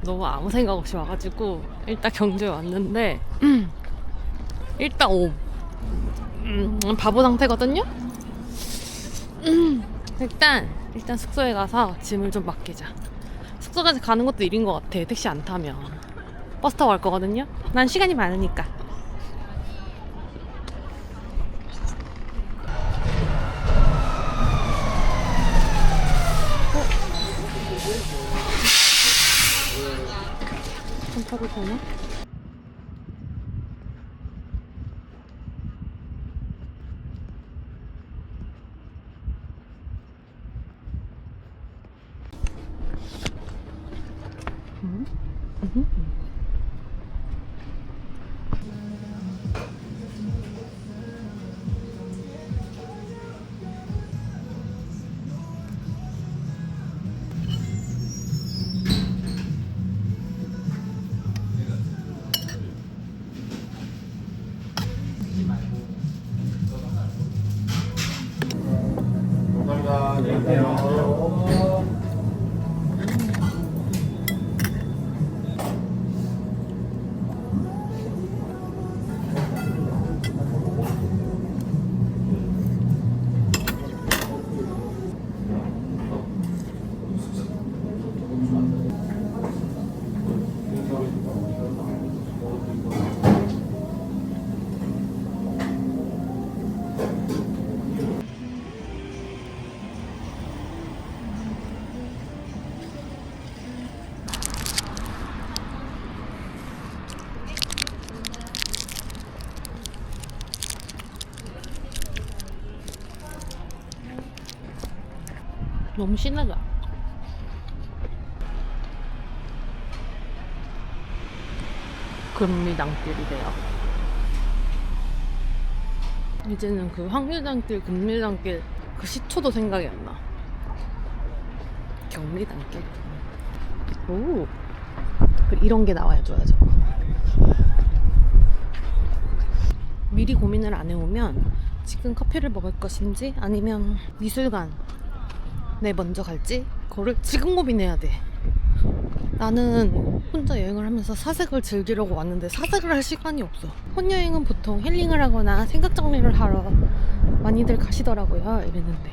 너무 아무 생각 없이 와가지고 일단 경주에 왔는데 일단 바보 상태거든요. 일단 숙소에 가서 짐을 좀 맡기자. 숙소까지 가는 것도 일인 것 같아. 택시 안 타면 버스 타고 갈 거거든요. 난 시간이 많으니까. 좀 타도 되나? 너무 신나다. 금리당길이래요. 이제는 그 황리당길, 금리당길 그 시초도 생각이 안 나. 경리당길. 오, 이런 게 나와야 좋아요. 미리 고민을 안 해오면 지금 커피를 먹을 것인지 아니면 미술관에 먼저 갈지 그거를 지금 고민해야 돼. 나는 혼자 여행을 하면서 사색을 즐기려고 왔는데 사색을 할 시간이 없어. 혼여행은 보통 힐링을 하거나 생각 정리를 하러 많이들 가시더라고요. 이랬는데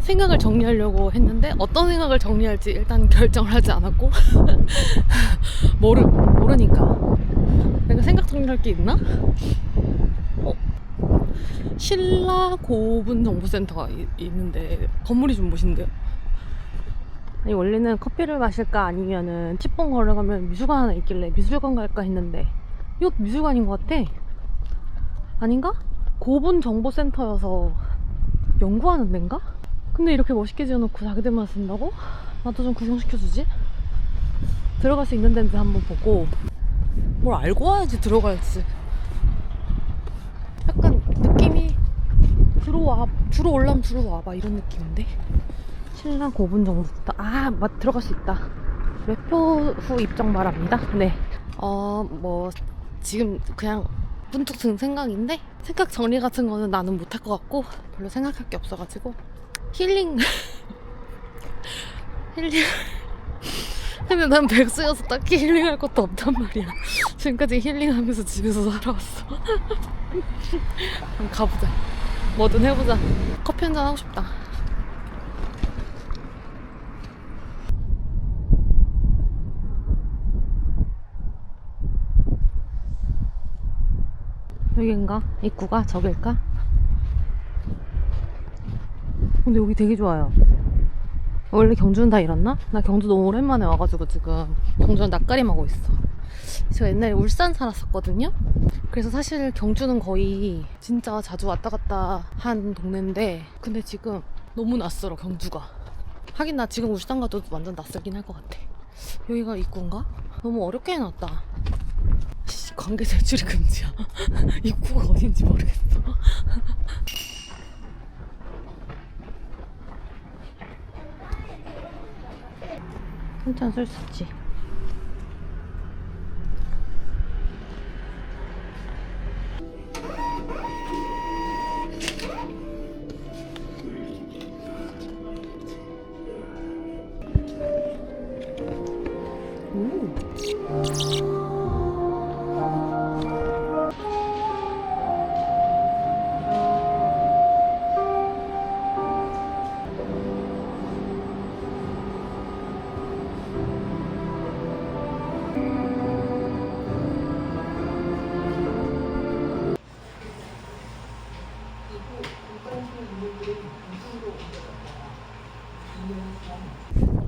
생각을 정리하려고 했는데 어떤 생각을 정리할지 일단 결정을 하지 않았고 모르니까 내가 생각 정리할 게 있나? 신라 고분 정보센터가 있는데 건물이 좀 멋있는데요. 아니, 원래는 커피를 마실까 아니면은 10분 걸어가면 미술관 하나 있길래 미술관 갈까 했는데 이것도 미술관인 것 같아. 아닌가? 고분 정보센터여서 연구하는 데인가? 근데 이렇게 멋있게 지어놓고 자기들만 쓴다고? 나도 좀 구경시켜주지? 들어갈 수 있는 데인지 한번 보고 뭘 알고 와야지 들어가야지. 약간 느낌이 들어올라면 들어와봐 이런 느낌인데. 신라 고분 정보센터. 들어갈 수 있다. 매표 후 입장 바랍니다. 네. 뭐 지금 그냥 문득 든 생각인데 생각 정리 같은 거는 나는 못할 것 같고 별로 생각할 게 없어가지고 힐링 근데 난 백수여서 딱히 힐링할 것도 없단 말이야. 지금까지 힐링하면서 집에서 살아왔어. 한번 가보자. 뭐든 해보자. 커피 한잔 하고 싶다. 여긴가? 입구가 저길까? 근데 여기 되게 좋아요. 원래 경주는 다 이렇나? 나 경주 너무 오랜만에 와가지고 지금 경주는 낯가림하고 있어. 제가 옛날에 울산 살았었거든요? 그래서 사실 경주는 거의 진짜 자주 왔다 갔다 한 동네인데 근데 지금 너무 낯설어 경주가. 하긴 나 지금 울산 가도 완전 낯설긴 할 것 같아. 여기가 입구인가? 너무 어렵게 해놨다. 관계 제출이 금지야. 입구가 어딘지 모르겠어. 한잔 쓸 수 있지.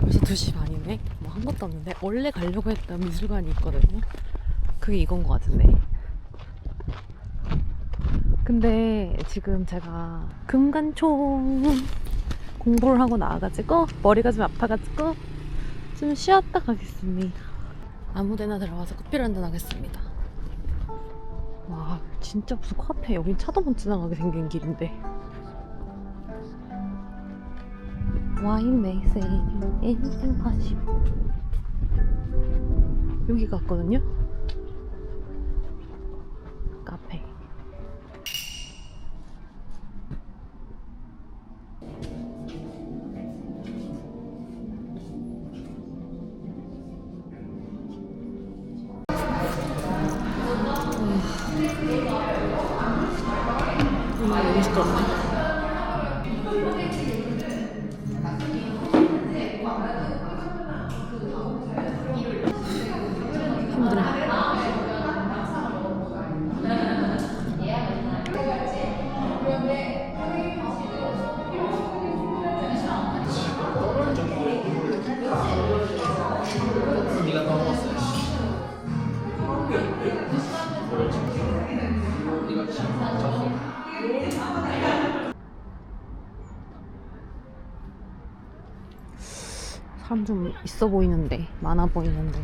벌써 2시 반이네? 뭐 한 것도 없는데 원래 가려고 했던 미술관이 있거든요. 그게 이건 것 같은데. 근데 지금 제가 금간총 공부를 하고 나와가지고 머리가 좀 아파가지고 좀 쉬었다 가겠습니다. 아무데나 들어가서 커피를 한잔 하겠습니다. 와 진짜 무슨 카페. 여긴 차도 못 지나가게 생긴 길인데. 와인 메이생 anything possible. 여기 갔거든요. 카페. 너무 시끄럽네. 힘들어. 사람 좀 있어 보이는데, 많아 보이는데.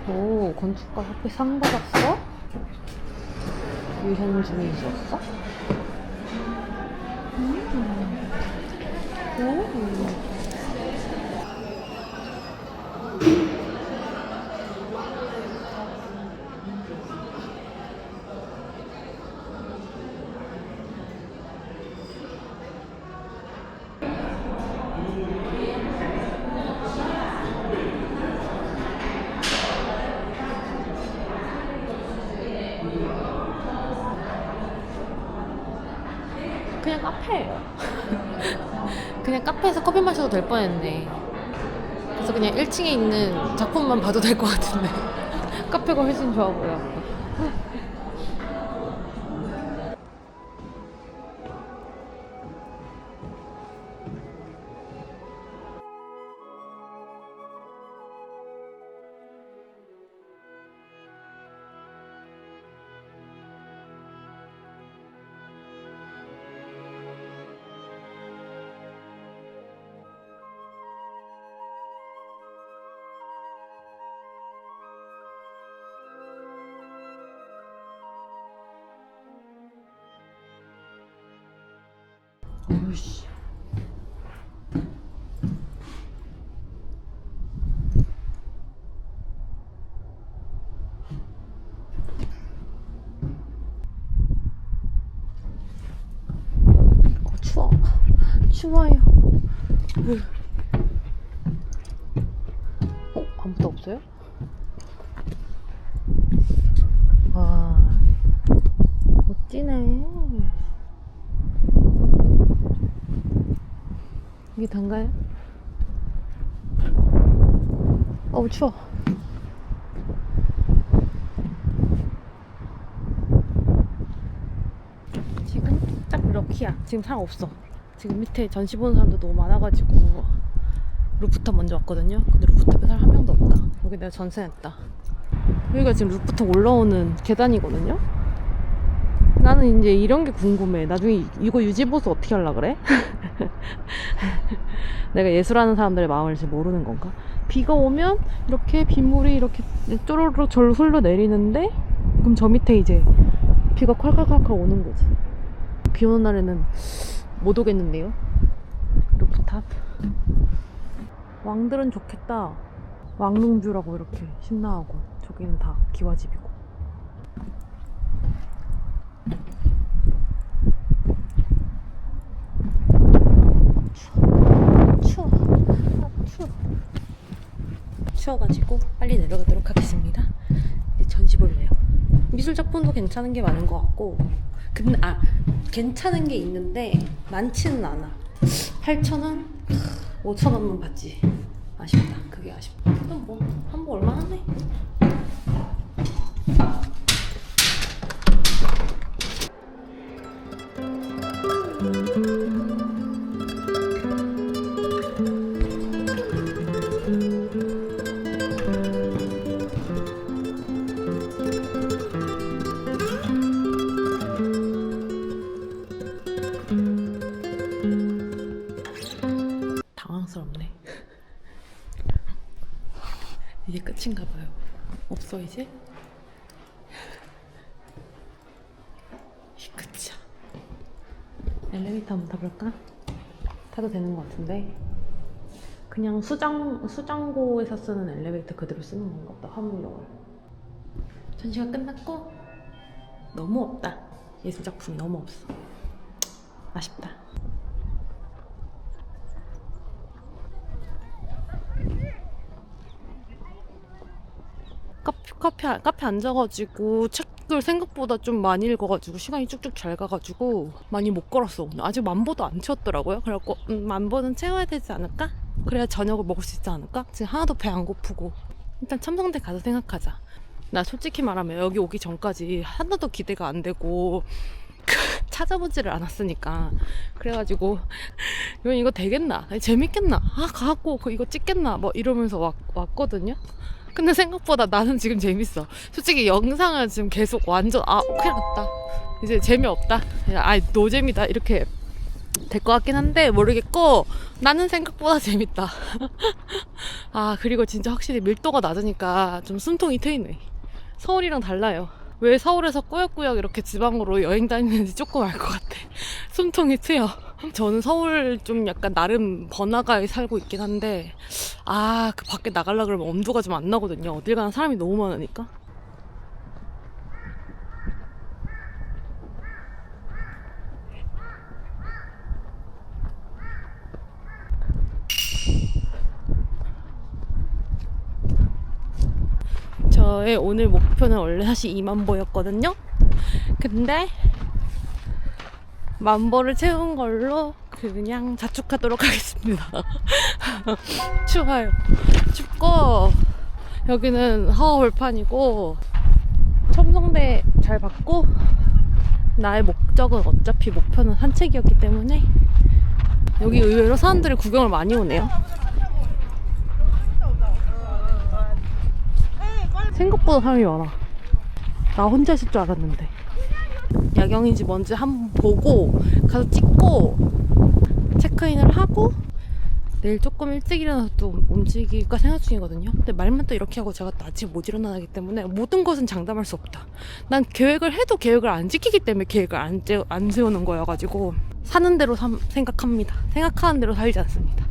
오, 건축가 학회 상 받았어? 유현중에 있었어? 오. 그냥 카페예요. 그냥 카페에서 커피 마셔도 될 뻔했네. 그래서 그냥 1층에 있는 작품만 봐도 될 것 같은데. 카페가 훨씬 좋아 보여. 어이씨. 추워. 추워요. 아무도 없어요? 와, 멋지네. 이게 단가요? 어우 추워. 지금 딱 럭키야. 지금 사람 없어. 지금 밑에 전시 보는 사람도 너무 많아가지고 루프탑 먼저 왔거든요. 근데 루프탑에 사람 한 명도 없다. 여기 내가 전세냈다. 여기가 지금 루프탑 올라오는 계단이거든요. 나는 이제 이런 게 궁금해. 나중에 이거 유지보수 어떻게 하려고 그래? 내가 예술하는 사람들의 마음을 잘 모르는 건가? 비가 오면 이렇게 빗물이 이렇게 쪼르르 절로 흘러내리는데, 그럼 저 밑에 이제 비가 콸콸콸콸 오는 거지. 비 오는 날에는 못 오겠는데요? 루프탑. 왕들은 좋겠다. 왕릉뷰라고 이렇게 신나하고, 저기는 다 기와집이고. 추워가지고 빨리 내려가도록 하겠습니다. 이제 전시 볼래요. 미술 작품도 괜찮은 게 많은 것 같고, 근데 괜찮은 게 있는데 많지는 않아. 8,000원? 5,000원만 받지. 아쉽다. 그게 아쉽다. 그럼 뭐 한 번 얼마 하네. 끝인가 봐요. 없어 이제? 이게 끝이야. 엘리베이터 한번 타볼까? 타도 되는 것 같은데. 그냥 수장고에서 쓰는 엘리베이터 그대로 쓰는 건가 보다. 화물용을. 전시가 끝났고 너무 없다. 예술작품이 너무 없어. 아쉽다. 카페 앉아가지고 책을 생각보다 좀 많이 읽어가지고 시간이 쭉쭉 잘 가가지고 많이 못 걸었어 오늘. 아직 만보도 안 채웠더라고요. 그래갖고 만보는 채워야 되지 않을까? 그래야 저녁을 먹을 수 있지 않을까? 지금 하나도 배 안 고프고. 일단 첨성대 가서 생각하자. 나 솔직히 말하면 여기 오기 전까지 하나도 기대가 안 되고 찾아보지를 않았으니까. 그래가지고 이거 되겠나? 재밌겠나? 가갖고 이거 찍겠나? 뭐 이러면서 왔거든요. 근데 생각보다 나는 지금 재밌어. 솔직히 영상은 지금 계속 완전 큰일 났다, 이제 재미없다, 노잼이다 이렇게 될 것 같긴 한데 모르겠고 나는 생각보다 재밌다. 그리고 진짜 확실히 밀도가 낮으니까 좀 숨통이 트이네. 서울이랑 달라요. 왜 서울에서 꾸역꾸역 이렇게 지방으로 여행 다니는지 조금 알 것 같아. 숨통이 트여. 저는 서울 좀 약간 나름 번화가에 살고 있긴 한데 그 밖에 나가려고 그러면 엄두가 좀 안 나거든요. 어딜 가나 사람이 너무 많으니까. 저의 오늘 목표는 원래 사실 2만 보였거든요. 근데 만보를 채운 걸로 그냥 자축하도록 하겠습니다. 추워요. 춥고 여기는 하와벌판이고 첨성대 잘 봤고 나의 목적은 어차피 목표는 산책이었기 때문에 여기 의외로 사람들이 구경을 많이 오네요. 생각보다 사람이 많아. 나 혼자 있을 줄 알았는데. 야경인지 뭔지 한번 보고 가서 찍고 체크인을 하고 내일 조금 일찍 일어나서 또 움직일까 생각 중이거든요. 근데 말만 또 이렇게 하고 제가 또 아침 못 일어나기 때문에 모든 것은 장담할 수 없다. 난 계획을 해도 계획을 안 지키기 때문에 계획을 안 세우는 거여가지고 사는 대로 생각합니다. 생각하는 대로 살지 않습니다.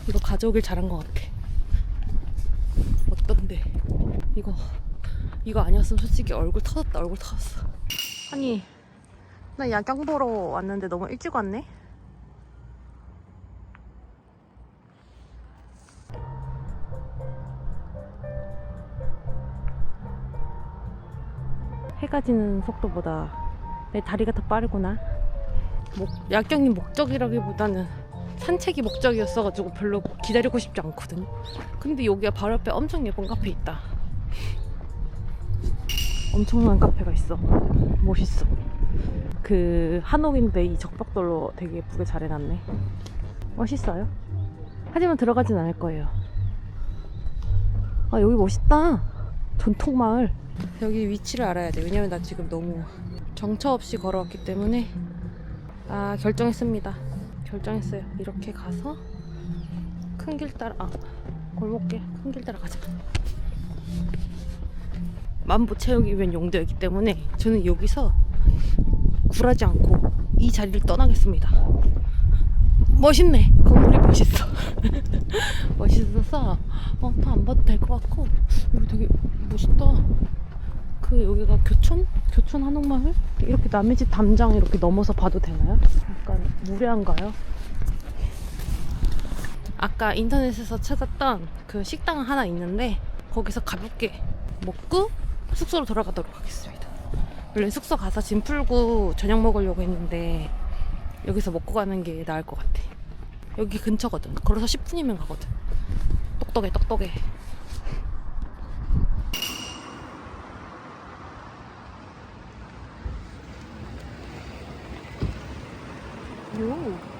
이거 가져오길 잘한 것 같아. 어떤데? 이거 아니었으면 솔직히 얼굴 터졌어. 아니, 나 야경 보러 왔는데 너무 일찍 왔네? 해가 지는 속도보다 내 다리가 더 빠르구나. 야경이 목적이라기보다는 산책이 목적이었어가지고 별로 기다리고 싶지 않거든. 근데 여기가 바로 옆에 엄청 예쁜 카페 있다. 엄청난 카페가 있어. 멋있어. 그 한옥인데 이 적벽돌로 되게 예쁘게 잘 해놨네. 멋있어요. 하지만 들어가진 않을 거예요. 여기 멋있다. 전통마을. 여기 위치를 알아야 돼. 왜냐면 나 지금 너무 정처 없이 걸어왔기 때문에. 결정했습니다. 결정했어요. 이렇게 가서 큰 길 따라 골목길 큰 길 따라 가자. 만보 채우기 위한 용도였기 때문에 저는 여기서 굴하지 않고 이 자리를 떠나겠습니다. 멋있네. 건물이 멋있어. 멋있어서 더 안 봐도 될 것 같고. 여기 되게 멋있다. 여기가 교촌 한옥마을? 이렇게 남의 집 담장 이렇게 넘어서 봐도 되나요? 약간 무례한가요? 아까 인터넷에서 찾았던 그 식당 하나 있는데 거기서 가볍게 먹고 숙소로 돌아가도록 하겠습니다. 원래 숙소 가서 짐 풀고 저녁 먹으려고 했는데 여기서 먹고 가는 게 나을 것 같아. 여기 근처거든. 걸어서 10분이면 가거든. 똑똑해. 요.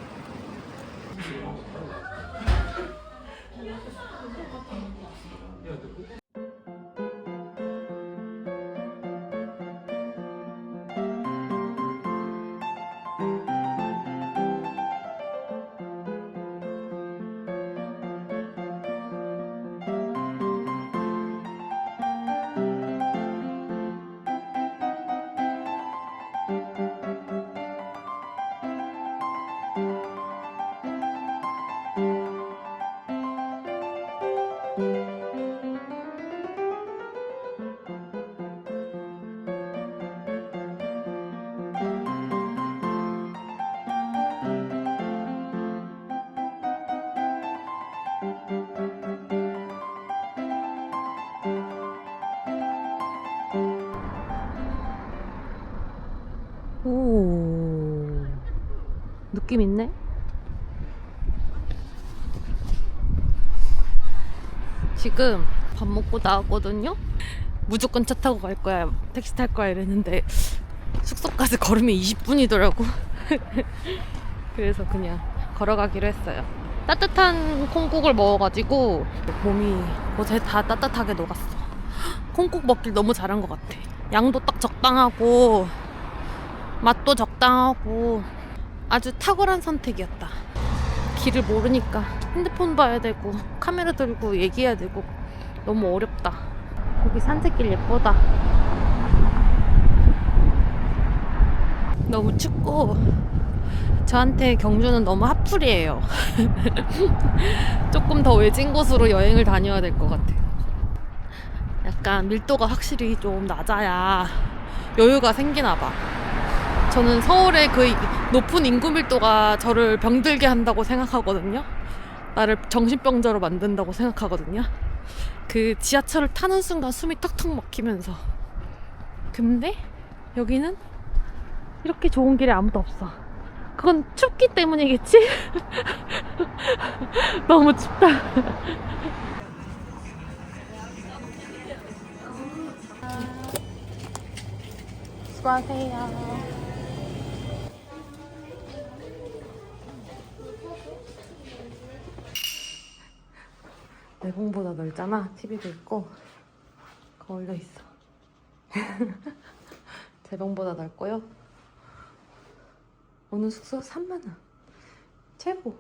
오, 느낌 있네? 지금 밥 먹고 나왔거든요? 무조건 차 타고 갈 거야, 택시 탈 거야 이랬는데 숙소까지 걸으면 20분이더라고. 그래서 그냥 걸어가기로 했어요. 따뜻한 콩국을 먹어가지고 몸이 어제 다 따뜻하게 녹았어. 콩국 먹길 너무 잘한 것 같아. 양도 딱 적당하고 맛도 적당하고 아주 탁월한 선택이었다. 길을 모르니까 핸드폰 봐야 되고 카메라 들고 얘기해야 되고 너무 어렵다. 여기 산책길 예쁘다. 너무 춥고 저한테 경주는 너무 핫플이에요. 조금 더 외진 곳으로 여행을 다녀야 될 것 같아요. 약간 밀도가 확실히 좀 낮아야 여유가 생기나 봐. 저는 서울의 그 높은 인구 밀도가 저를 병들게 한다고 생각하거든요. 나를 정신병자로 만든다고 생각하거든요. 그 지하철을 타는 순간 숨이 턱턱 막히면서. 근데 여기는 이렇게 좋은 길에 아무도 없어. 그건 춥기 때문이겠지? 너무 춥다. 수고하세요. 내 방보다 넓잖아. TV도 있고 거울도 있어. 제 방보다 넓고요. 오늘 숙소 3만 원. 최고.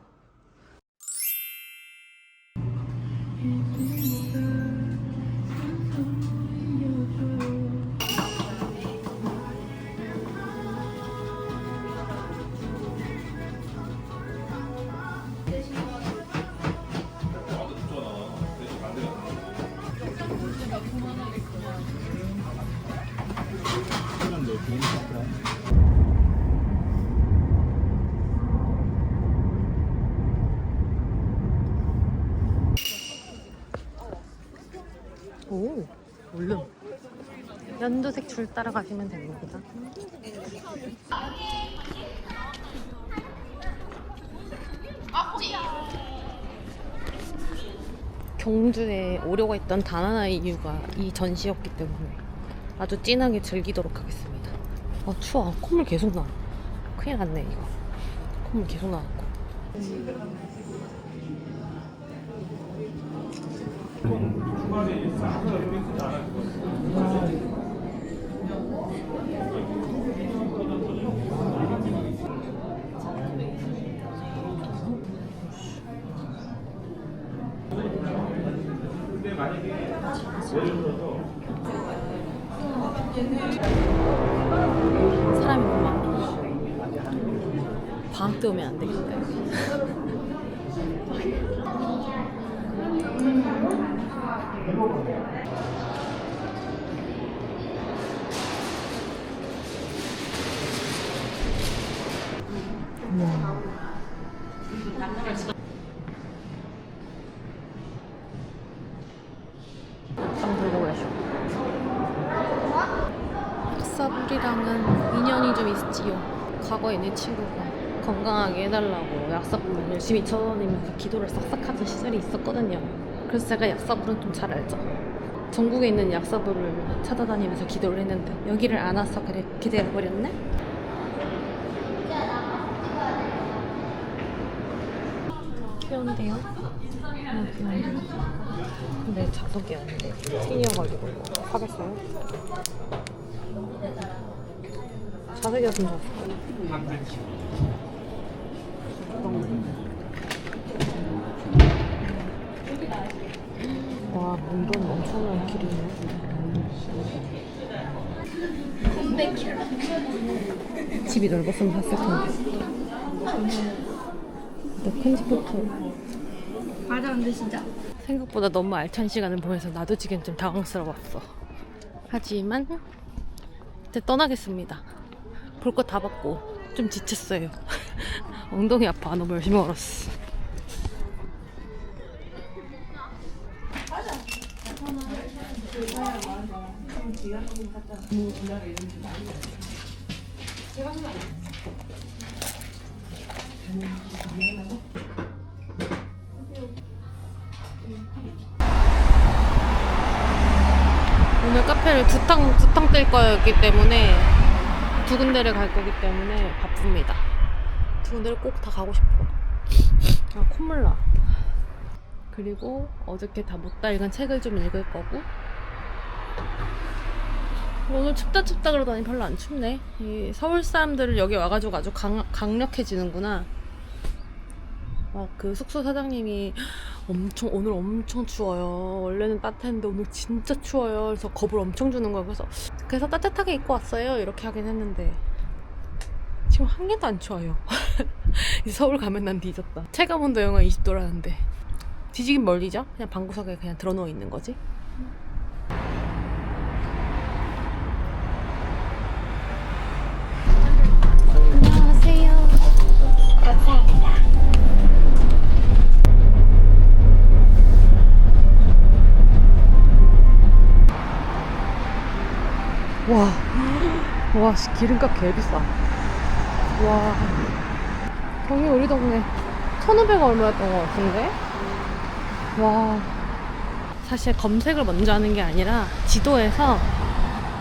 오, 얼른. 연두색 줄 따라가시면 됩니다. 경주에 오려고 했던 단 하나의 이유가 이 전시였기 때문에 아주 진하게 즐기도록 하겠습니다. 아 추워. 콧물 계속 나. 큰일 났네 이거. 콧물 계속 나왔고. 사람이 너무 많아. 방학 때 오면 안 되겠다. 땀 들고 계셔. 약사불이랑은 인연이 좀 있지요. 과거에 내 친구가 건강하게 해달라고 약사불을 열심히 쳐다니면서 기도를 싹싹 하던 시절이 있었거든요. 그래서 제가 약사불은 좀 잘 알죠. 전국에 있는 약사불을 찾아다니면서 기도를 했는데 여기를 안 와서 그래 기대해버렸네? 귀여운데요? 너무 귀여운데. 근데 자석이 아닌데 스킨이어가지고 사겠어요? 자석이었으면 좋았을 와, 이건 엄청난 길이네. 집이 넓었으면 샀을 텐데. 근데 큰 집부터. 맞아, 근데 진짜. 생각보다 너무 알찬 시간을 보내서 나도 지금 좀 당황스러웠어. 하지만 이제 떠나겠습니다. 볼 거 다 봤고 좀 지쳤어요. 엉덩이 아파. 너무 열심히 걸었어. 오늘 카페를 두 탕 뜰 거였기 때문에 두 군데를 갈 거기 때문에 바쁩니다. 두 군데를 꼭 다 가고 싶어. 아, 콧물 나. 그리고 어저께 다 못 다 읽은 책을 좀 읽을 거고. 오늘 춥다 그러더니 별로 안 춥네. 이 서울 사람들을 여기 와가지고 아주 강력해지는구나. 막 그 숙소 사장님이 오늘 엄청 추워요. 원래는 따뜻했는데 오늘 진짜 추워요. 그래서 겁을 엄청 주는 거야. 그래서 따뜻하게 입고 왔어요. 이렇게 하긴 했는데 지금 한 개도 안 추워요. 이제 서울 가면 난 뒤졌다. 체감온도 영하 20도라는데 뒤지긴 멀리죠? 그냥 방구석에 그냥 들어누워 있는 거지. 안녕하세요. 와, 기름값 개비싸. 와, 경이 우리 덕분에 1,500원 얼마였던 것 같은데? 와, 사실 검색을 먼저 하는 게 아니라 지도에서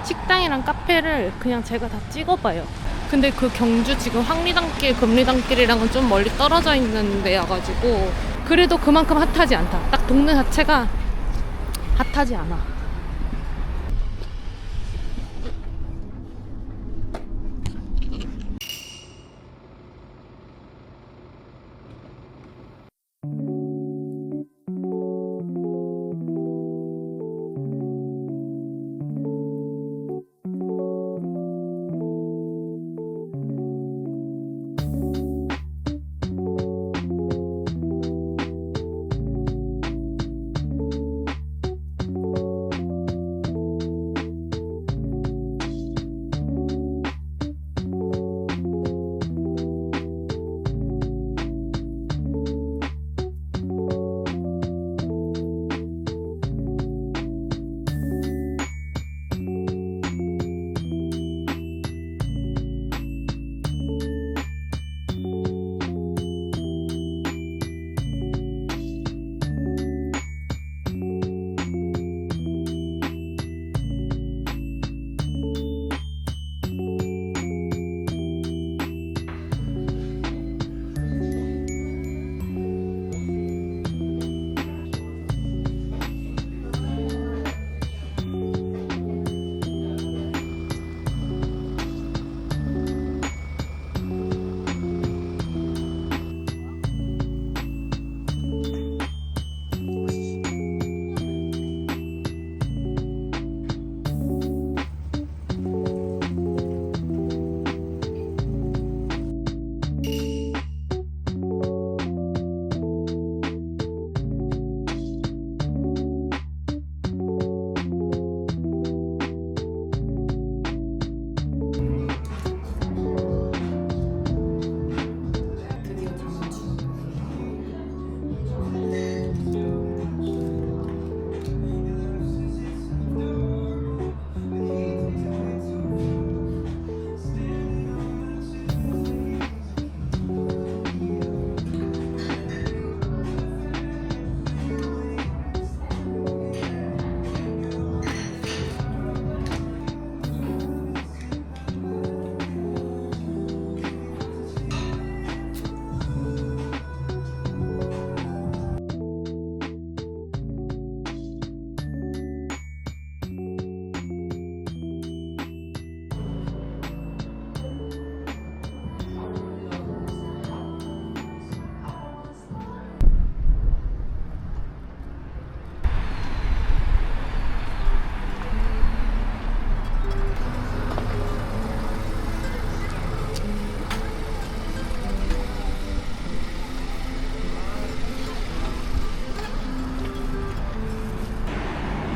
식당이랑 카페를 그냥 제가 다 찍어봐요. 근데 그 경주 지금 황리단길, 금리단길이랑은 좀 멀리 떨어져 있는 데여가지고 그래도 그만큼 핫하지 않다. 딱 동네 자체가 핫하지 않아.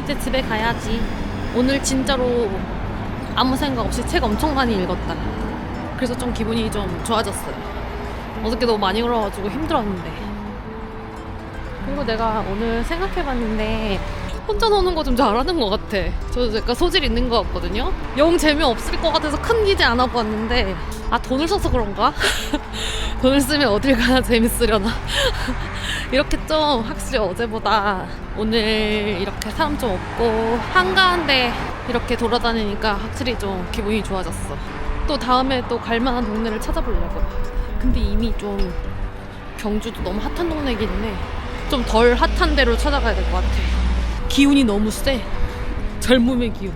이제 집에 가야지. 오늘 진짜로 아무 생각 없이 책 엄청 많이 읽었다. 그래서 좀 기분이 좀 좋아졌어요. 어저께 너무 많이 걸어가지고 힘들었는데. 그리고 내가 오늘 생각해봤는데 혼자 노는 거 좀 잘하는 것 같아. 저도 약간 소질 있는 것 같거든요. 영 재미없을 것 같아서 큰 기대 안 하고 왔는데 아 돈을 써서 그런가? 돈을 쓰면 어딜 가나 재밌으려나? 이렇게 좀 확실히 어제보다 오늘 이렇게 사람 좀 없고 한가한데 이렇게 돌아다니니까 확실히 좀 기분이 좋아졌어. 또 다음에 또 갈만한 동네를 찾아보려고. 근데 이미 좀 경주도 너무 핫한 동네기는 해. 좀 덜 핫한 데로 찾아가야 될 것 같아. 기운이 너무 세. 젊음의 기운.